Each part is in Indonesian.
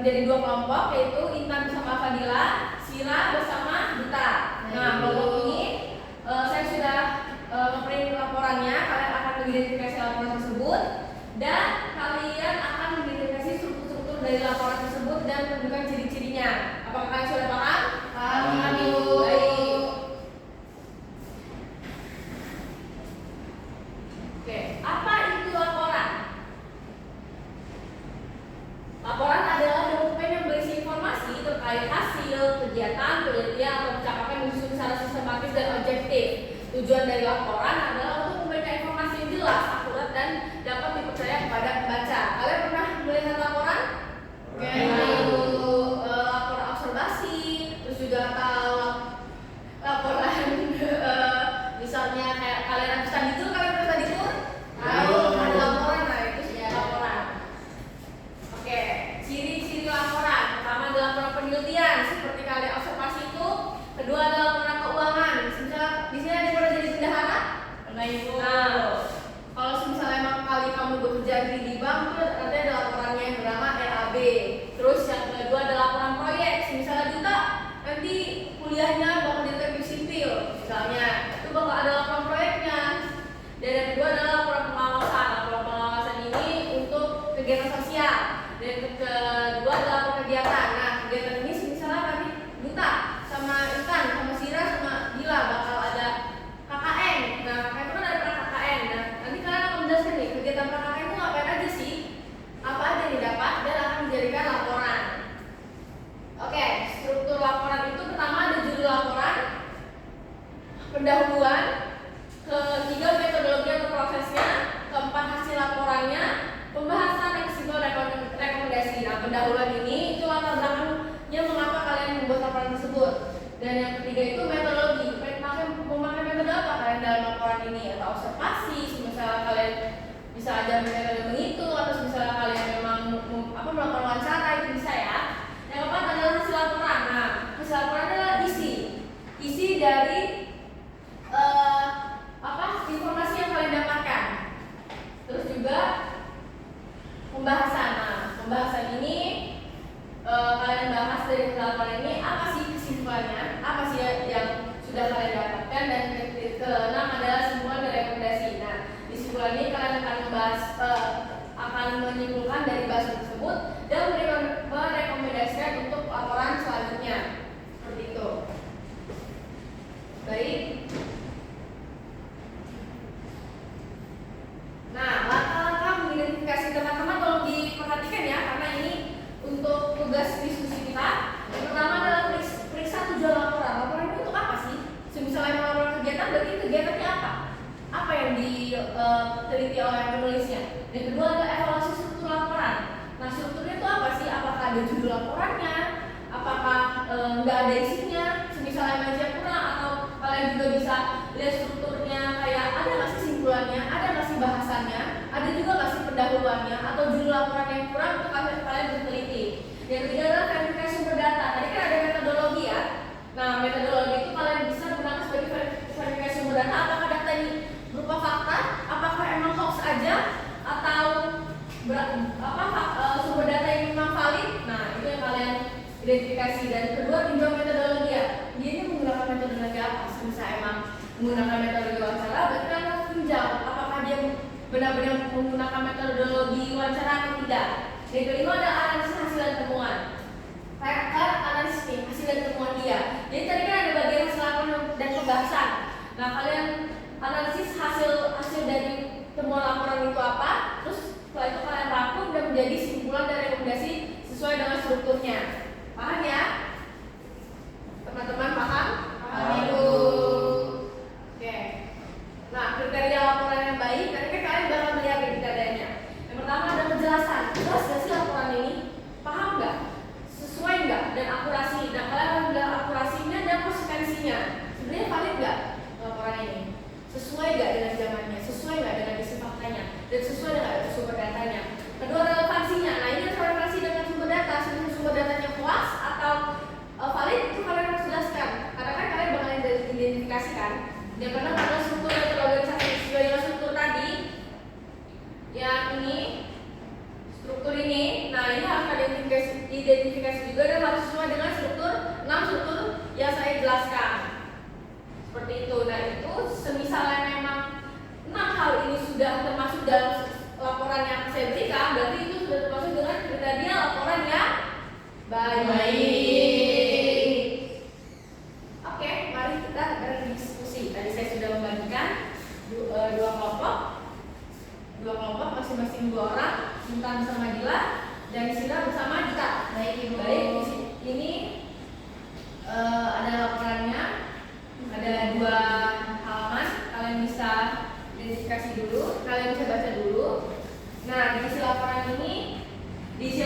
jadi dua kelompok, yaitu Intan bersama Fadila, Sira bersama Duta. Nah, kelompok ini saya sudah ngeprint laporannya. Kalian akan mengidentifikasi laporan tersebut dan kalian akan mengidentifikasi struktur-struktur dari laporan tersebut dan menentukan ciri-cirinya. Apakah kalian sudah paham? Paham. Baik. Oke, apa itu laporan? Laporan adalah dokumen yang berisi informasi terkait hasil, kegiatan, penelitian, atau pencapaian yang disusun secara sistematis dan objektif. Tujuan dari laporan adalah untuk memberikan informasi yang jelas, akurat, dan dapat dipercaya kepada pembaca. Kalian pernah melihat laporan? Laporan observasi, terus juga atau laporan misalnya kayak kalian habis tadi tur, kalian pernah tadi tur? Ada laporan, nah itu sudah laporan. Oke, ciri-ciri laporan. Pertama adalah laporan penelitian, seperti kalian observasi itu. Kedua adalah laporan keuangan. Misal di sini ada pernah jadi bendahara? Pernah ibu. Nah, kalau misalnya emang kali kamu bekerja di bank, itu nanti ada laporannya yang bernama RAB. Terus yang kedua adalah laporan proyek. Misalnya Duta nanti kuliahnya bakal jadi teknik sipil, misalnya itu bakal ada laporan proyeknya. Dan yang kedua adalah laporan pengawasan. Laporan pengawasan ini untuk kegiatan sosial. Dan yang kedua adalah laporan kegiatan. Nah, kegiatan ini misalnya nanti Duta sama Intan sama Sira sama Dila bakal ada KKN. Nah, KKN itu kan ada KKN. Nah, nanti kalian akan menjelaskan nih kegiatan KKN itu ngapain aja sih, apa aja yang didapat, dan akan dijadikan laporan. Oke, struktur laporan itu pertama ada judul laporan, pendahuluan, ketiga metodologi atau prosesnya, keempat hasil laporannya, pembahasan dan kesimpulan rekomendasi. Nah, pendahuluan ini itu latar belakangnya mengapa kalian membuat laporan tersebut. Dan yang ketiga itu metodologi, memakai metode apa kalian dalam laporan ini, atau observasi, misalnya kalian bisa aja metode menghitung, atau misalnya kalian memang melakukan wawancara, itu bisa ya. Yang keempat adalah hasil laporan. Nah, hasil laporan adalah isi dari informasi yang kalian dapatkan. Terus juga pembahasan. Nah, pembahasan ini kalian bahas dari hasil laporan ini apa sih kesimpulannya, apa sih yang sudah kalian dapatkan, dan keenam adalah semua dari rekomendasi. Nah, di kesimpulan ini kalian akan membahas akan menyimpulkan dari bahasan tersebut dan merekomendasikan untuk laporan selanjutnya. Seperti itu. Baik. Nah, langkah-langkah mengidentifikasi, teman-teman tolong diperhatikan ya, karena ini untuk tugas diskusi kita. Yang pertama adalah periksa tujuan laporan. Laporan itu untuk apa sih? Misalnya laporan kegiatan, berarti kegiatannya apa? Apa yang diteliti oleh penulisnya? Yang kedua adalah evaluasi struktur laporan. Nah, strukturnya itu apa sih? Apakah ada judul laporannya? Apakah nggak ada isinya? Misalnya meja kurang, atau kalian juga bisa lihat strukturnya, kayak ada nggak sih simpulannya, ada nggak sih bahasannya, ada juga nggak sih pendahuluannya, atau judul laporan yang kurang untuk kalian berteliti. Yang ketiga adalah verifikasi sumber data. Tadi kan ada metodologi ya. Nah, metodologi itu kalian bisa gunakan sebagai verifikasi sumber data. Apakah data ini berupa fakta, apakah emang hoax aja, atau sumber data yang memang valid. Nah, itu yang kalian identifikasi. Dan kedua, tinjau metodologi ya. Dia ini menggunakan metodologi apa? Misalnya emang menggunakan metodologi wawancara, berarti kalian harus tinjau apakah dia benar-benar menggunakan metodologi wawancara atau tidak. Yang kelima ada analisis hasil dan temuan. Kayak analisis nih hasil dan temuan dia. Jadi tadi kan ada bagian hasil laporan dan pembahasan. Nah, kalian analisis hasil dari temuan laporan itu apa, terus setelah itu kalian rangkum dan menjadi simpulan dan rekomendasi sesuai dengan strukturnya. Paham ya? Teman-teman paham? Paham Ibu. Oke. Nah, kriteria laporan yang baik, nanti kan kalian bakal melihat kriterianya. Yang pertama ada kejelasan. Jelas gak sih laporan ini? Paham nggak? Sesuai nggak? Dan akurasi. Nah, kalian harus melihat akurasinya dan konsekuensinya. Sebenarnya valid nggak laporan ini? Sesuai nggak dengan zamannya? Sesuai nggak dengan isi faktanya? Dan sesuai dengan sumber datanya? Kedua, relevansinya. Nah, ini harus relevansi dengan sumber data. Sumber datanya puas atau valid, itu kalian harus jelaskan. Karena kan kalian bakal identifikasikan. Yang kedua adalah struktur dan organisasi. Sesuai dengan struktur tadi, yang ini, struktur ini. Nah, ini harus kalian sudah termasuk dalam laporan yang saya berikan, berarti itu sudah termasuk dengan kriteria laporan yang baik. Oke, mari kita berdiskusi. Tadi saya sudah membagikan dua kelompok masing-masing 2 orang, Intan bersama Dila dan Sila bersama Dita. Baik, Ibu. Baik, ini ada laporannya, ada 2 halaman. Kalian bisa identifikasi dulu, kalian bisa baca dulu. Nah, di isi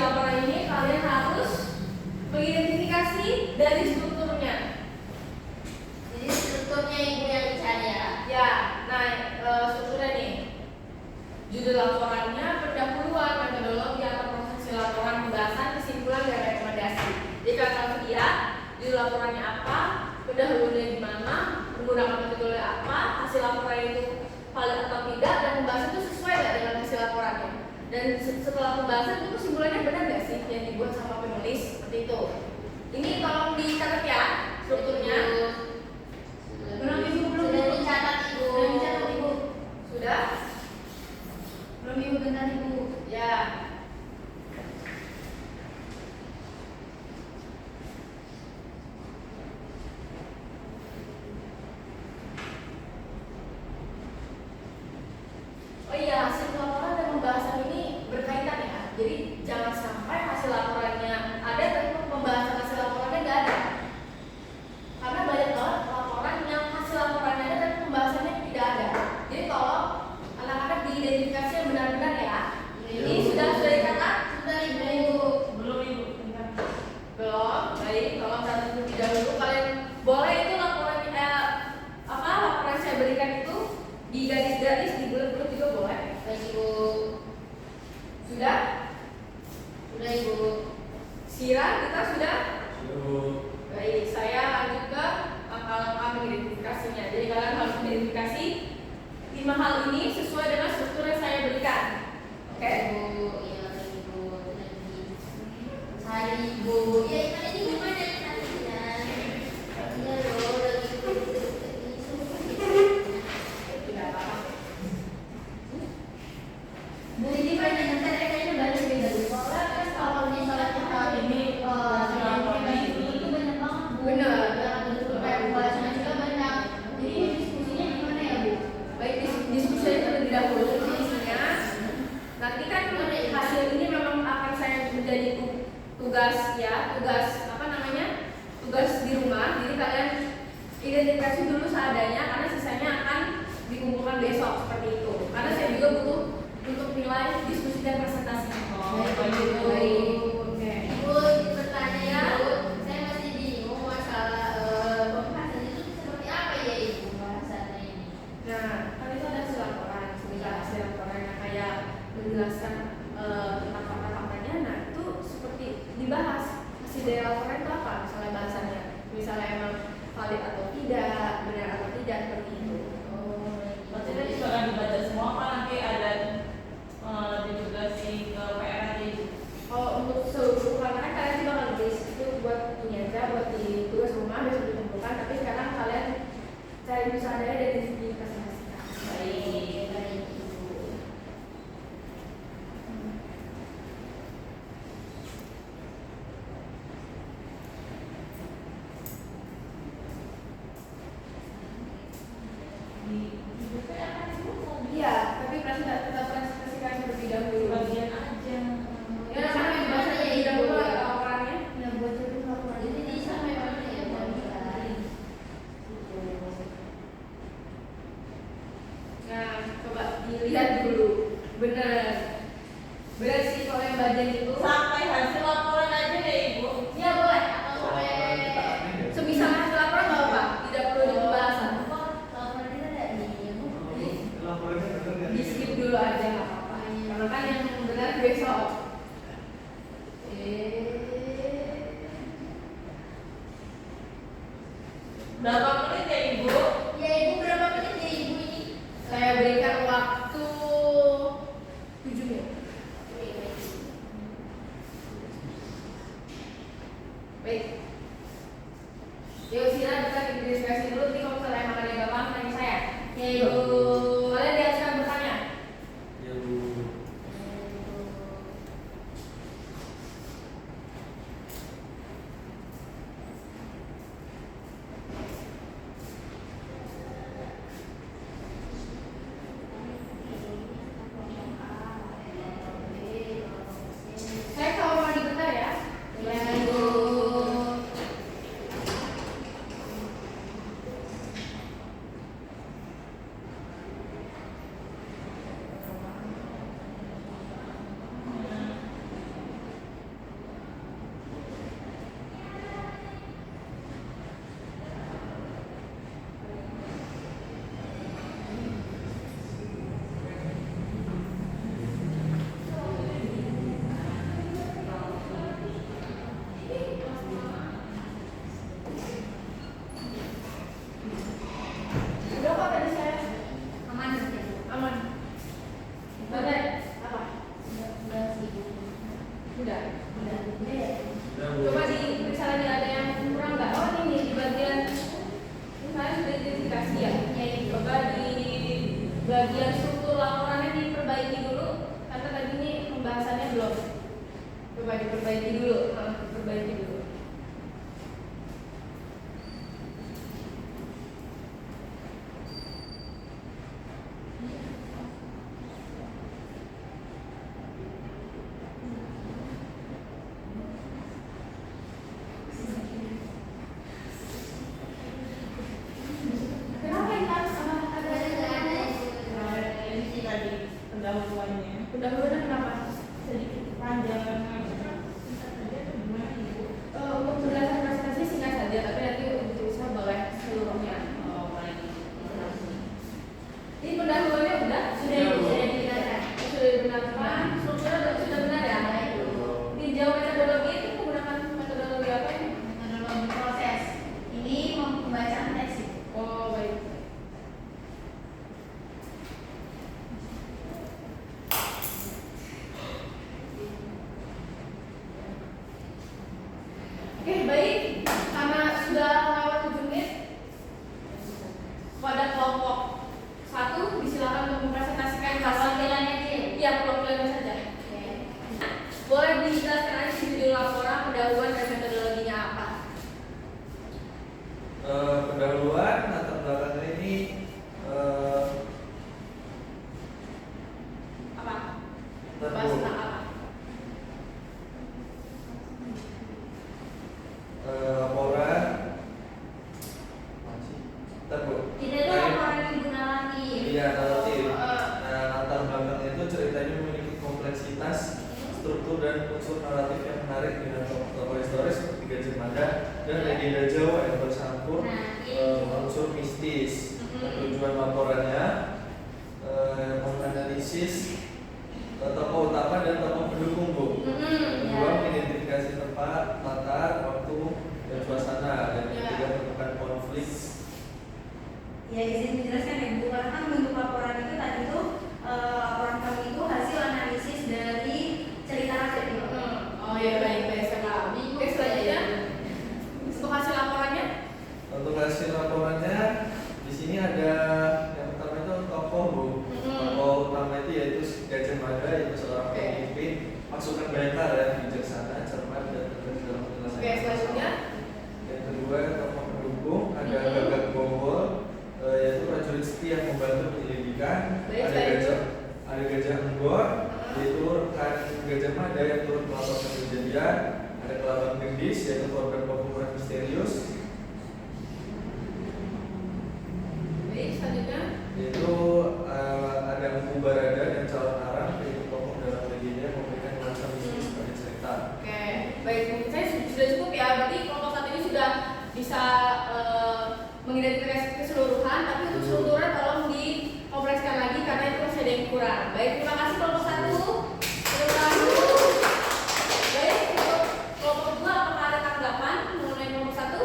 laporan ini kalian harus mengidentifikasi dari strukturnya. Jadi strukturnya Ibu yang dicari ya? Ya, nah strukturnya nih. Judul laporannya, pendahuluan, metodologi atau proses laporan, pembahasan, kesimpulan, dan rekomendasi. Jadi kalian harus lihat judul laporannya apa, pendahuluannya di mana, menggunakan metodologi apa, hasil laporan itu valid atau tidak, dan pembahasan itu sesuai nggak dengan hasil laporannya. Dan setelah pembahasan itu kesimpulannya benar nggak sih yang dibuat sama penulis, seperti itu. Ini tolong dicatat ya strukturnya. Belum Ibu, Sudah dicatat Ibu. Sudah dicatat Ibu. Sudah? Belum Ibu, bentar Ibu. Ya. Oh iya, hasil laporan dan pembahasan ini berkaitan ya. Jadi jangan sampai hasil laporannya ada tapi pembahasan hasil laporannya nggak ada. Karena banyak banget laporan yang hasil laporannya ada tapi pembahasannya tidak ada. Jadi tolong anak-anak diidentifikasi yang benar-benar ya. Ini sudah dicatat? Sudah Ibu. Belum Ibu. Belum. Baik, tolong catat terlebih dahulu. Kalian boleh itu laporan saya berikan itu di garis-garis, di bulat-bulat juga boleh. Baik Ibu. Sudah? Sudah Ibu. Sira, kita sudah? Sudah. Baik, saya lanjut ke langkah-langkah mengidentifikasinya. Jadi kalian harus mengidentifikasi 5 hal ini sesuai dengan struktur yang saya berikan. Oke? Ibu, iya Ibu. Cari Ibu. Ya ini gimana carinya? Iya loh, lagi Tidak apa-apa. Bu, ini banyak yang kayaknya banyak beda. Soalnya kan kalau misalnya kita ini itu banyak banget Bu. Benar. Kayak pembahasannya juga banyak. Jadi ini diskusinya gimana ya Bu? Baik, diskusi terlebih dahulu isinya. Nanti kan hasil ini memang akan saya menjadi tugas tugas di rumah. Jadi kalian identifikasi dulu seadanya karena sisanya akan dikumpulkan besok seperti itu. Karena saya juga butuh untuk nilai diskusi dan presentasi. Baik. Oke. Ibu, bertanya ya Bu, saya masih bingung masalah pembahasan itu seperti apa ya Ibu pembahasannya ini? Nah, kan itu ada hasil laporan, semisal hasil laporan yang kayak menjelaskan tentang fakta-faktanya. Nah, itu seperti dibahas hasil dari laporan itu apa, misalnya bahasannya, misalnya emang valid atau tidak, benar atau tidak, seperti itu. Maksudnya juga akan dibaca semua apa nanti ada divulgasi ke PR Ibu? Kalau untuk seluruh kan kalian juga akan nulis itu buat ini aja, buat di tugas rumah besok ditentukan. Tapi sekarang kalian cari dulu seadanya dan dipresentasikan. Baik, baik Ibu. Iya, tapi kita presentasikan terlebih dahulu. Bagian aja. Ya, namanya dibaca terlebih dahulu laporannya. Ya buat jadi laporan. Jadi sampai mana ya Bu? Nah, coba dilihat dulu. Benar sih kalau yang bagian itu. Sampai hasil laporan aja deh Ibu. Iya boleh. Atau sampai semisal hasil laporan nggak apa, tidak perlu di pembahasan. Laporan kita ada di Bu. Di skip dulu aja nggak apa-apa. Karena kan yang benar besok. Berapa menit ya Ibu? Ya Ibu, berapa menit ya Ibu ini? Saya berikan waktu 7 menit. Baik. Yuk Sira, kita identifikasi dulu. Nanti kalau misalnya emang ada yang gampang tanya saya. Ya Ibu. Kalian diharuskan bertanya. bagian struktur laporannya diperbaiki dulu karena tadi ini pembahasannya belum. Coba diperbaiki dulu, diperbaiki dulu. Kenapa ini harus sama ada Ini tadi pendahuluannya. pendahuluan kenapa? Sedikit panjang karena gimana ibu? Untuk penjelasan presentasi singkat saja, tapi nanti untuk tulisan boleh seluruhnya. Oh baik. Ini pendahuluannya udah Sudah dijelaskan. sudah dibenarkan, strukturnya sudah benar ya. Tinjau metodologi itu menggunakan metodologi apa ini? Metodologi proses. Ini pembacaan teks. Oh baik. Oke baik, karena sudah lewat 7 menit, pada kelompok 1 disilakan untuk mempresentasikan Perwakilannya dia. ya perwakilannya saja. Boleh dijelaskan aja di judul laporan, pendahuluan dan metodologinya apa? Pendahuluan latar belakangnya ini Apa? Ntar Bahas dulu. tentang apa? Laporan Ntar, Bu. Kita itu laporan ibu Nawati. Iya, relatif. Oh, Nah, latar belakangnya itu ceritanya memiliki kompleksitas, struktur dan unsur naratif yang menarik dengan tokoh historis seperti Gajah Mada dan legenda Jawa yang bercampur unsur mistis. Dan tujuan laporannya menganalisis tokoh utama dan tokoh pendukung, Bu. Kedua, mengidentifikasi tempat, latar, waktu, dan suasana. Dan ketiga, menemukan konflik. Ya izin menjelaskan ya Bu, karena kan bentuk laporan itu tadi tuh laporan kami itu hasil analisis dari cerita rakyat itu. Oh iya baik baik saya paham. Oke selanjutnya untuk hasil laporannya. Untuk hasil laporannya di sini ada yang pertama itu tokoh, Bu. Tokoh utama itu yaitu Gajah Mada, yaitu seorang Oke. pemimpin pasukan Bayangkar ya, bijaksana, cermat dan tegas dalam Oke penyelesaian selanjutnya. Yang kedua tokoh pendukung ada Gagak Bonggol, yaitu prajurit setia yang membantu penyelidikan. Baik, Ada selain itu? Gajah Enggor, yaitu rekan Gajah Mada yang turut melaporkan kejadian. Ada Kelabang Gendis, yaitu korban pembunuhan misterius. Baik selanjutnya. Yaitu ada Empu Barada dan Calon Arang, yaitu tokoh dalam legenda yang memberikan nuansa mistis pada cerita. Oke baik mungkin saya sudah cukup ya. Berarti kelompok 1 ini sudah bisa mengidentifikasi keseluruhan, tapi untuk strukturnya tolong dikomplekskan lagi karena itu masih ada yang kurang. Baik terima kasih kelompok 1. Tepuk tangan dulu. Baik untuk kelompok 2 apakah ada tanggapan mengenai kelompok 1?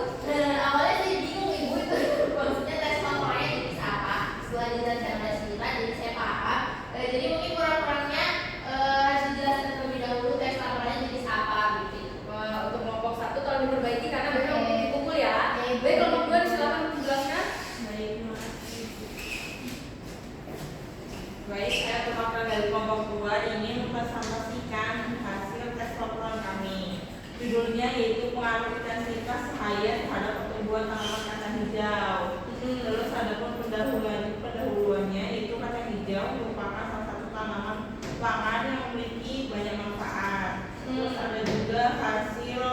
Awalnya saya bingung ibu itu maksudnya tes laporannya jenis apa. Setelah dijelaskan oleh Sita, jadi saya paham. Jadi mungkin kurang-kurangnya harus dijelaskan terlebih dahulu tes laporannya jenis apa gitu. Untuk kelompok 1 tolong diperbaiki karena mereka mungkin dikumpul ya. Baik kelompok 2 disilakan menjelaskan. Baik, terima kasih. Baik, saya perwakilan dari kelompok 2 ingin mempresentasikan hasil tes laporan kami. Judulnya yaitu pengaruh intensitas cahaya terhadap pertumbuhan tanaman kacang hijau. Terus ada pun pendahuluannya itu kacang hijau merupakan salah satu tanaman pangan yang memiliki banyak manfaat. Terus ada juga hasil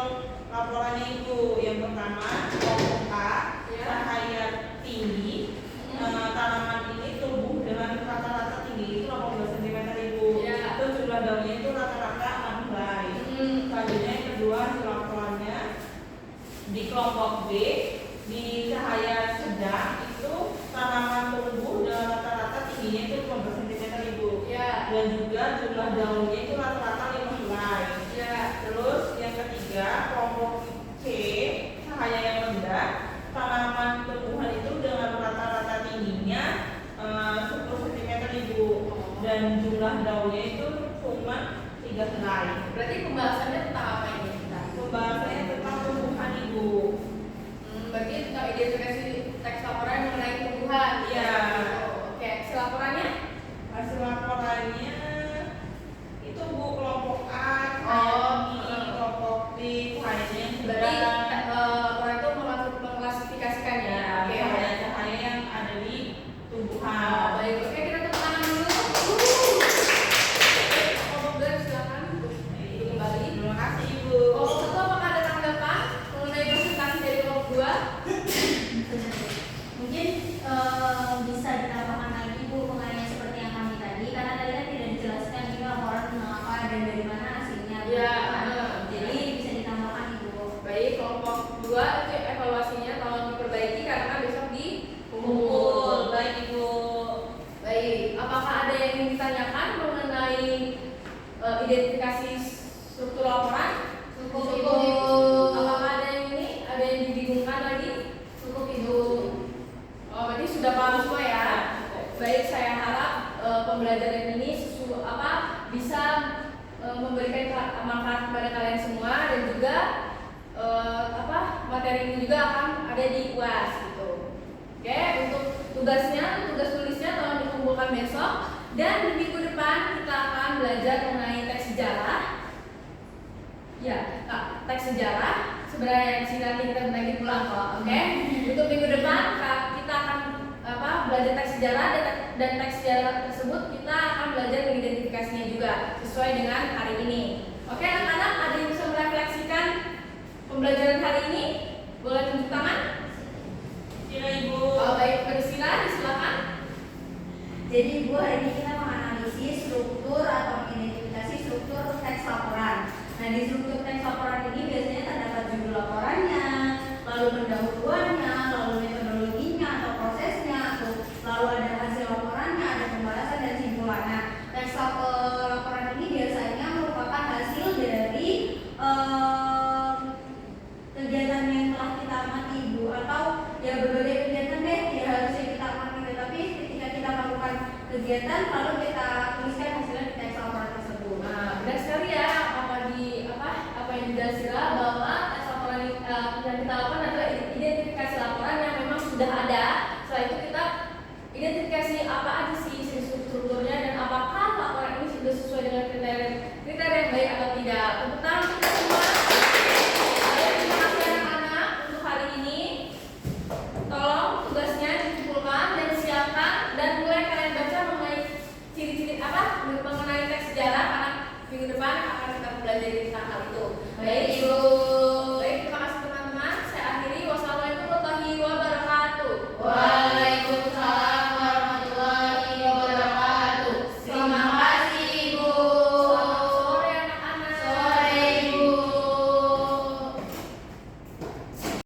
laporannya itu yang pertama kelompok A, cahaya tinggi. Tanaman ini tumbuh dengan rata-rata tinggi itu 18 cm ibu. Ya. Terus jumlah daunnya itu rata-rata 6 helai. Selanjutnya yang kedua hasil laporannya di kelompok B di cahaya sedang itu tanaman tumbuh dengan rata-rata tingginya itu 15 cm ibu. Ya. Dan juga jumlah daunnya itu rata-rata 5 helai. Ya. Terus yang ketiga kelompok C cahaya yang rendah tanaman tumbuhan itu dengan rata-rata tingginya 10 cm ibu dan jumlah daunnya itu cuma 3 helai. Berarti pembahasannya tentang apa ini kita? Pembahasannya tentang tumbuhan ibu. Berarti tentang identifikasi teks laporan mengenai tumbuhan. Iya. Oke, hasil laporannya? Hasil laporannya itu Bu kelompok A, Oh, kelompok B, lainnya Berarti sudah laporan itu mengklasifikasikannya. Oke. cahaya-cahaya yang ada di tumbuhan. Baik, oke kita tepuk tangan dulu. Kelompok 2 silakan untuk kembali. Terima kasih Ibu. Kelompok 1 apakah ada tanggapan mengenai presentasi dari kelompok 2? Mungkin bisa ditambahkan lagi Bu mengenai seperti yang kami tadi, karena tadi kan tidak dijelaskan ini laporan mengapa dan dari mana hasilnya. Ya, Jadi bisa ditambahkan Ibu. Baik, kelompok 2 itu evaluasinya tolong diperbaiki karena besok Kumpul, baik Ibu. Baik, apakah ada yang ingin ditanyakan mengenai identifikasi struktur laporan? Cukup. Apakah ada yang ini? Ada yang dibingungkan lagi? Cukup Ibu. Oh, berarti sudah paham semua ya. Baik, saya harap pembelajaran ini bisa memberikan manfaat kepada kalian semua dan juga materi ini juga akan ada di UAS gitu. Oke, untuk tugas tulisnya tolong dikumpulkan besok dan di minggu depan kita akan belajar mengenai teks sejarah. Ya, teks sejarah sebenarnya di sini nanti kita lagi pulang kok. Oke. Untuk minggu depan kita akan belajar teks sejarah dan teks sejarah tersebut kita akan belajar mengidentifikasinya juga sesuai dengan hari ini. Oke, anak-anak ada yang bisa merefleksikan pembelajaran hari ini? Boleh tunjuk tangan? Sila Ibu. Oh, baik, Priscila, silakan. Jadi Ibu, hari ini kita menganalisis struktur atau mengidentifikasi struktur teks laporan. Nah, di struktur teks laporan ini biasanya terdapat judul laporannya, lalu pendahuluannya, lalu metodologinya atau prosesnya, lalu ada hasil laporannya, ada pembalasan dan simpulan. Nah, teks laporan ini biasanya merupakan hasil dari kegiatan yang telah kita amati Ibu, atau ya berbagai kegiatan deh ya harusnya kita amati, tapi ketika kita melakukan kegiatan lalu kita tuliskan hasilnya di teks laporan tersebut. Nah, benar sekali ya apa yang didasira bahwa teks laporan yang kita lakukan adalah identifikasi laporan yang memang sudah ada. Setelah itu kita identifikasi apa aja